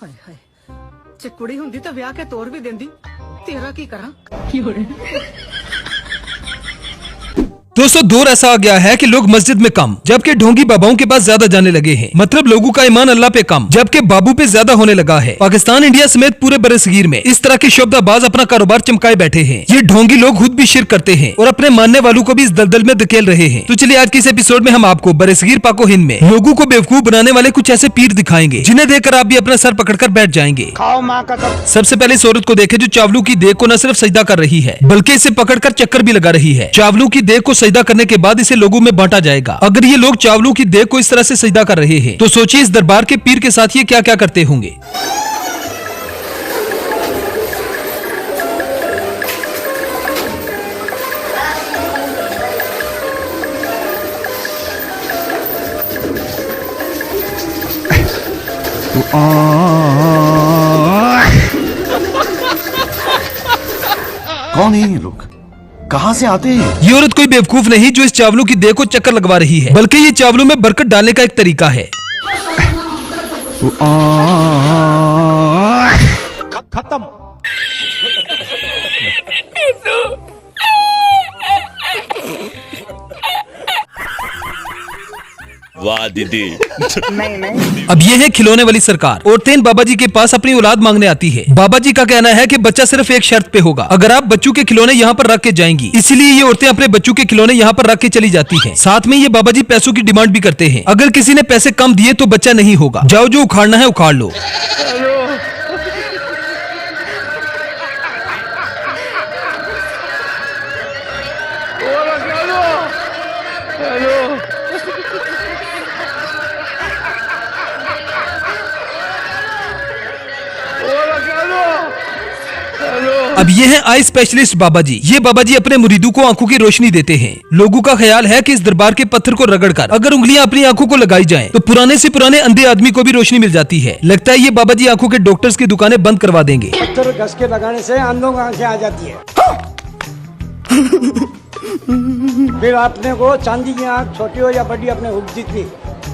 ਹਾਏ ਹਾਏ ਜੇ ਕੁੜੀ ਹੁੰਦੀ ਤਾਂ ਵਿਆਹ ਕੇ ਤੋਰ ਵੀ ਦਿੰਦੀ तेरा की करा दोस्तों दौर ऐसा आ गया है कि लोग मस्जिद में कम जबकि ढोंगी बाबाओं के पास ज्यादा जाने लगे हैं। मतलब लोगों का ईमान अल्लाह पे कम जबकि बाबू पे ज्यादा होने लगा है। पाकिस्तान इंडिया समेत पूरे बरसगीर में इस तरह के शोबदाबाज अपना कारोबार चमकाए बैठे हैं। ये ढोंगी लोग खुद भी शिरक करते हैं और अपने मानने वालों को भी इस दलदल में धकेल रहे हैं। तो चलिए आज के इस एपिसोड में हम आपको बरसगीर पाको हिंद में लोगों को बेवकूफ बनाने वाले कुछ ऐसे पीर दिखाएंगे जिन्हें देखकर आप भी अपना सर पकड़कर बैठ जाएंगे। सबसे पहले इस औरत को देखें जो चावलों की देग को न सिर्फ सजदा कर रही है बल्कि इसे पकड़कर चक्कर भी लगा रही है। चावलों की देग को सजदा करने के बाद इसे लोगों में बांटा जाएगा। अगर ये लोग चावलों की देग को इस तरह से सजदा कर रहे हैं तो सोचिए इस दरबार के पीर के साथ ये क्या क्या करते होंगे। कौन है ये लोग, कहाँ से आते हैं? ये औरत कोई बेवकूफ नहीं जो इस चावलों की देह को चक्कर लगवा रही है बल्कि ये चावलों में बरकत डालने का एक तरीका है। खत्म। वाह दीदी। अब ये है खिलौने वाली सरकार। औरतें इन बाबा जी के पास अपनी औलाद मांगने आती है। बाबा जी का कहना है कि बच्चा सिर्फ एक शर्त पे होगा, अगर आप बच्चों के खिलौने यहाँ पर रख के जाएंगी। इसीलिए ये औरतें अपने बच्चों के खिलौने यहाँ पर रख के चली जाती हैं। साथ में ये बाबा जी पैसों की डिमांड भी करते हैं। अगर किसी ने पैसे कम दिए तो बच्चा नहीं होगा, जाओ जो उखाड़ना है उखाड़ लो। अब ये है आई स्पेशलिस्ट बाबा जी। ये बाबा जी अपने मुरीदों को आंखों की रोशनी देते हैं। लोगों का ख्याल है कि इस दरबार के पत्थर को रगड़कर अगर उंगलियां अपनी आंखों को लगाई जाएं, तो पुराने से पुराने अंधे आदमी को भी रोशनी मिल जाती है। लगता है ये बाबा जी आंखों के डॉक्टर्स की दुकानें बंद करवा देंगे। पत्थर घस के लगाने से अंधों की आंखें आ जाती है। फिर आपने को चांदी की आंख छोटी हो या बड़ी अपने हुक जितनी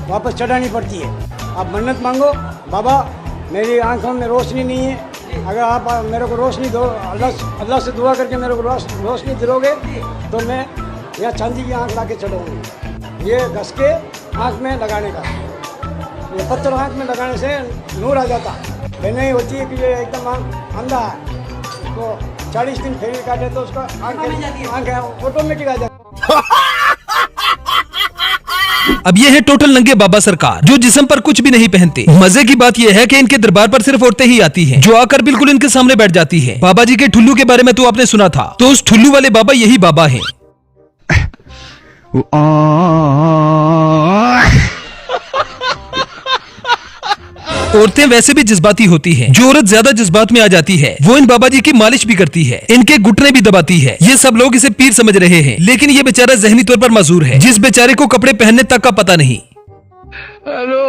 वापस चढ़ानी पड़ती है। आप मन्नत मांगो, बाबा मेरी आंखों में रोशनी नहीं है, अगर आप मेरे को रोशनी दो, अल्लाह से दुआ करके मेरे को रोशनी दिलोगे तो मैं यहाँ चांदी की आंख ला के चढ़ाऊँगी। ये घस के आंख में लगाने का, ये पत्थर आंख में लगाने से नूर आ जाता है। नहीं होती है कि ये एकदम आंख अंधा है तो 40 दिन फेरी काटे तो उसका आंखें ऑटोमेटिक आ जाती। अब ये है टोटल नंगे बाबा सरकार जो जिस्म पर कुछ भी नहीं पहनते। मजे की बात यह है कि इनके दरबार पर सिर्फ औरतें ही आती हैं, जो आकर बिल्कुल इनके सामने बैठ जाती है। बाबा जी के ठुल्लू के बारे में तो आपने सुना था, तो उस ठुल्लू वाले बाबा यही बाबा हैं। औरतें वैसे भी जज्बाती होती हैं। जो औरत ज्यादा जज्बात में आ जाती है वो इन बाबा जी की मालिश भी करती है, इनके घुटने भी दबाती है। ये सब लोग इसे पीर समझ रहे हैं, लेकिन ये बेचारा जहनी तौर पर माजूर है, जिस बेचारे को कपड़े पहनने तक का पता नहीं। हेलो।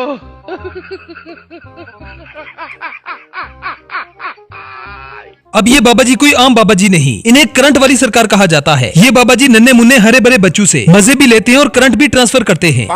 अब ये बाबा जी कोई आम बाबा जी नहीं, इन्हें करंट वाली सरकार कहा जाता है। ये बाबा जी नन्हे मुन्ने हरे भरे बच्चों से मजे भी लेते हैं और करंट भी ट्रांसफर करते हैं।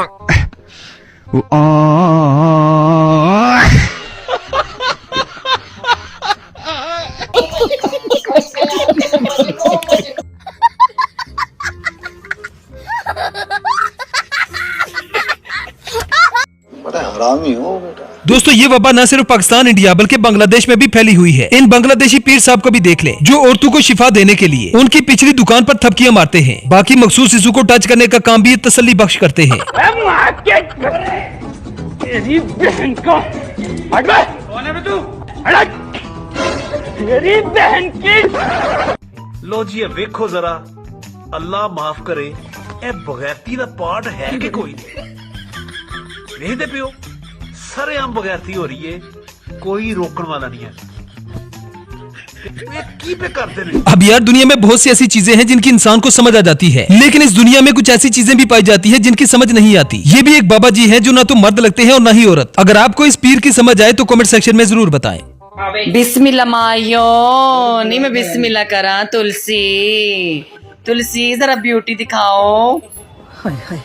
बड़ा हरामी हो बेटा। दोस्तों ये वबा न सिर्फ पाकिस्तान इंडिया बल्कि बांग्लादेश में भी फैली हुई है। इन बांग्लादेशी पीर साहब को भी देख लें जो औरतों को शिफा देने के लिए उनकी पिछली दुकान पर थपकियां मारते हैं। बाकी मखसूस शिशु को टच करने का काम भी ये तसल्ली बख्श करते हैं। लो जी वेखो जरा, अल्लाह माफ करे ए बगैरती दा पार्ट है कि कोई नहीं। वेखदे पियो सरेआम बगैरती हो रही है, कोई रोकने वाला नहीं है। की पे करते नहीं। अब यार दुनिया में बहुत सी ऐसी चीजें हैं जिनकी इंसान को समझ आ जाती है, लेकिन इस दुनिया में कुछ ऐसी चीजें भी पाई जाती है जिनकी समझ नहीं आती। ये भी एक बाबा जी हैं जो ना तो मर्द लगते हैं और ना ही औरत। अगर आपको इस पीर की समझ आए तो कमेंट सेक्शन में जरूर बताएं। बिस्मिल्लाह मायो, नहीं मैं बिस्मिल्लाह करा। तुलसी जरा ब्यूटी दिखाओ। हाय हाय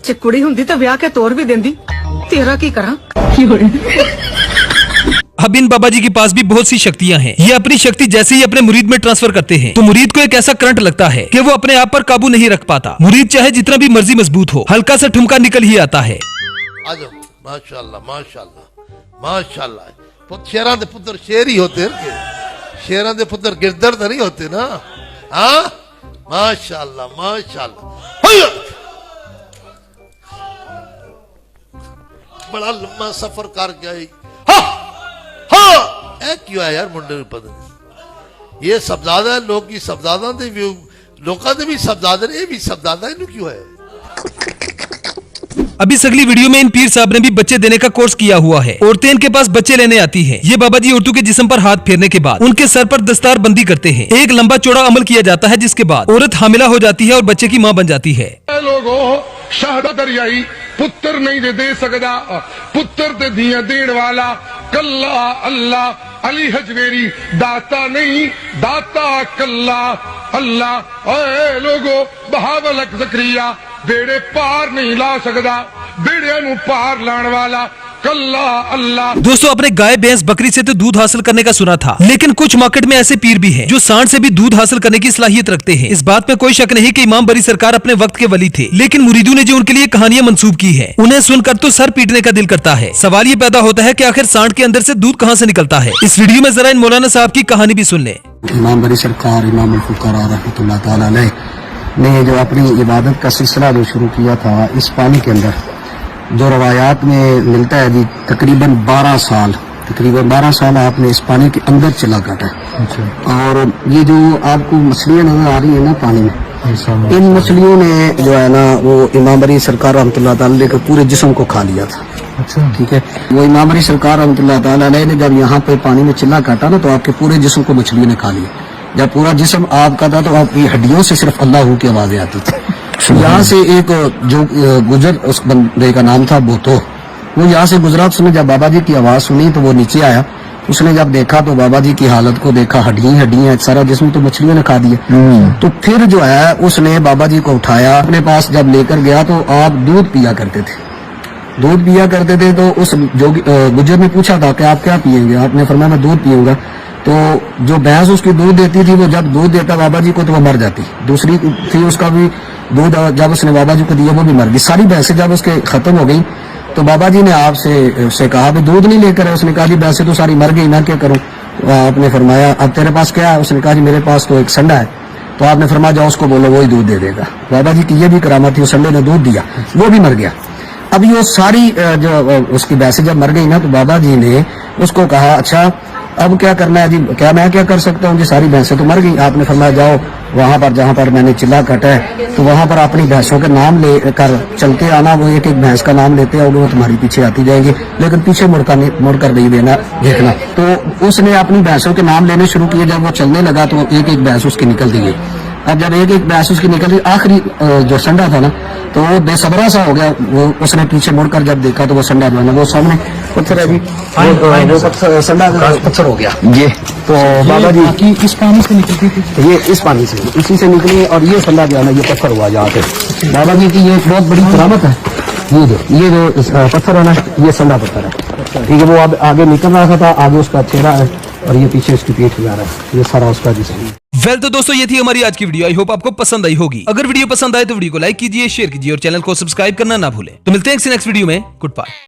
जे कुड़ी हुंदी तो ब्याह के तोर भी देंदी तेरा की करा। अब इन बाबा जी के पास भी बहुत सी शक्तियां हैं। ये अपनी शक्ति जैसे ही अपने मुरीद में ट्रांसफर करते हैं तो मुरीद को एक ऐसा करंट लगता है कि वो अपने आप पर काबू नहीं रख पाता। मुरीद चाहे जितना भी मर्जी मजबूत हो, हल्का सा ठुमका निकल ही आता है। आ जाओ, माशाल्लाह माशाल्लाह माशाल्लाह। पुत शेरां दे पुत्र शेर ही होते हैं, शेरां दे पुत्र गिरदड़ तो नहीं होते ना। हाँ माशाल्लाह माशाल्लाह। हैया! बड़ा लंबा सफर कर गया। हाँ ऐ क्यों है यार मुंडे में पता नहीं। ये सबजादा है, लोग की सबजादा दे भी लोकां दे भी सबजादा ने, ये भी सबजादा इन्हू क्यों है। अभी इस अगली वीडियो में इन पीर साहब ने भी बच्चे देने का कोर्स किया हुआ है। औरतें इनके पास बच्चे लेने आती हैं। ये बाबा जी औरतों के जिस्म पर हाथ फेरने के बाद उनके सर पर दस्तार बंदी करते हैं। एक लंबा चौड़ा अमल किया जाता है जिसके बाद औरत हामिला हो जाती है और बच्चे की मां बन जाती है। लोगो शहादत दरियाई पुत्र नहीं दे सकदा, पुत्र ते दिया देण वाला कल्ला अल्लाह। अली हजवेरी दाता नहीं दाता कल्ला अल्लाह। ओए लोगो बहावल ज़करिया बेड़े पार नहीं ला सकदा, बेड़िया नु पार लाने वाला कल्ला अल्लाह। दोस्तों अपने गाय भैंस बकरी से तो दूध हासिल करने का सुना था, लेकिन कुछ मार्केट में ऐसे पीर भी हैं जो सांड से भी दूध हासिल करने की सलाहियत रखते हैं। इस बात में कोई शक नहीं कि इमाम बरी सरकार अपने वक्त के वली थे, लेकिन मुरीदों ने जो उनके लिए कहानियां मंसूब की है उन्हें सुनकर तो सर पीटने का दिल करता है। सवाल ये पैदा होता है कि आखिर सांड के अंदर से दूध कहां से निकलता है। इस वीडियो में जरा इन मौलाना साहब की कहानी भी सुन ले। इमाम बरी सरकार इमाम फुकरा रहमतुल्लाह ताला अलैह ने जो अपनी इबादत का सिलसिला जो शुरू किया था इस पानी के अंदर, जो रवायात में मिलता है जी तकरीबन 12 साल आपने इस पानी के अंदर चला काटा। और ये जो आपको मछलियां नजर आ रही है ना पानी में, इन मछलियों ने जो है ना वो इमाम बरी सरकार रहमतुल्लाह ताला अलैह के पूरे जिस्म को खा लिया था। ठीक है, वो इमाम बरी सरकार रहमतुल्लाह ताला अलैह ने जब यहाँ पे पानी में चिल्ला काटा ना तो आपके पूरे जिस्म को मछलियों ने खा लिया। जब पूरा जिस्म आपका था तो आपकी हड्डियों से सिर्फ अल्लाह की आवाजें आती थी। यहाँ से एक जो गुजर, उस बंदे का नाम था बोतो, वो यहाँ से गुजरा। उसने जब बाबा जी की आवाज सुनी तो वो नीचे आया। उसने जब देखा तो बाबा जी की हालत को देखा, हड्डियां सारा जिस्म तो मछलियों ने खा दिया। तो फिर जो है उसने बाबा जी को उठाया, अपने पास जब लेकर गया तो आप दूध पिया करते थे। तो उस जो गुजर ने पूछा था कि आप क्या पियेंगे, आपने फरमाया मैं दूध पीऊंगा। तो जो भैंस उसकी दूध देती थी वो जब दूध देता बाबा जी को तो वो मर जाती। दूसरी थी उसका भी दूध जब उसने बाबा जी को दिया वो भी मर गई। सारी भैंसें जब उसके खत्म हो गई तो बाबा जी ने आपसे उससे कहा भी दूध नहीं लेकर है। उसने कहा जी भैंसें तो सारी मर गई, मैं क्या करूं। तो आपने फरमाया अब तेरे पास क्या है। उसने कहा जी मेरे पास तो एक संडा है। तो आपने फरमाया जाओ उसको बोलो वही दूध दे देगा। बाबा जी की ये भी करामत थी, उस संडे ने दूध दिया, वो भी मर गया। अब ये सारी जो उसकी भैंसें जब मर गई ना तो बाबा जी ने उसको कहा अच्छा अब क्या करना है जी, क्या मैं क्या कर सकता हूँ जी, सारी भैंसें तो मर गई। आपने फरमाया जाओ वहां पर जहां पर मैंने चिल्ला काटा है तो वहां पर अपनी भैंसों के नाम लेकर चलते आना। वो एक एक भैंस का नाम लेते आओगे वो तुम्हारी पीछे आती जाएगी, लेकिन पीछे मुड़कर नहीं देखना। तो उसने अपनी भैंसों के नाम लेने शुरू किए। जब वो चलने लगा तो एक एक भैंस उसकी निकलती गई। अब जब एक एक भैंस उसकी निकल गई, आखिरी जो संडा था ना तो वो बेसबरा सा हो गया। वो उसने पीछे मुड़कर जब देखा तो वो संडा जो है ना वो सामने पत्थर है जी, वो संडा पत्थर हो गया ये। तो बाबा जी इस पानी से निकलती थी, ये इस पानी से इसी से निकली और ये संडा जो है ना ये पत्थर हुआ यहाँ पे। बाबा जी की ये एक बहुत बड़ी करामत है। ये जो पत्थर है ना ये संडा पत्थर है। ठीक है, वो अब आगे निकल रहा था, आगे उसका चेहरा है और ये पीछे उसकी पीठ जा रहा है, ये सारा उसका जिस्म। वेल तो दोस्तों ये थी हमारी आज की वीडियो। आई होप आपको पसंद आई होगी। अगर वीडियो पसंद आए तो वीडियो को लाइक कीजिए, शेयर कीजिए और चैनल को सब्सक्राइब करना ना भूलें। तो मिलते हैं नेक्स्ट वीडियो में। Good bye.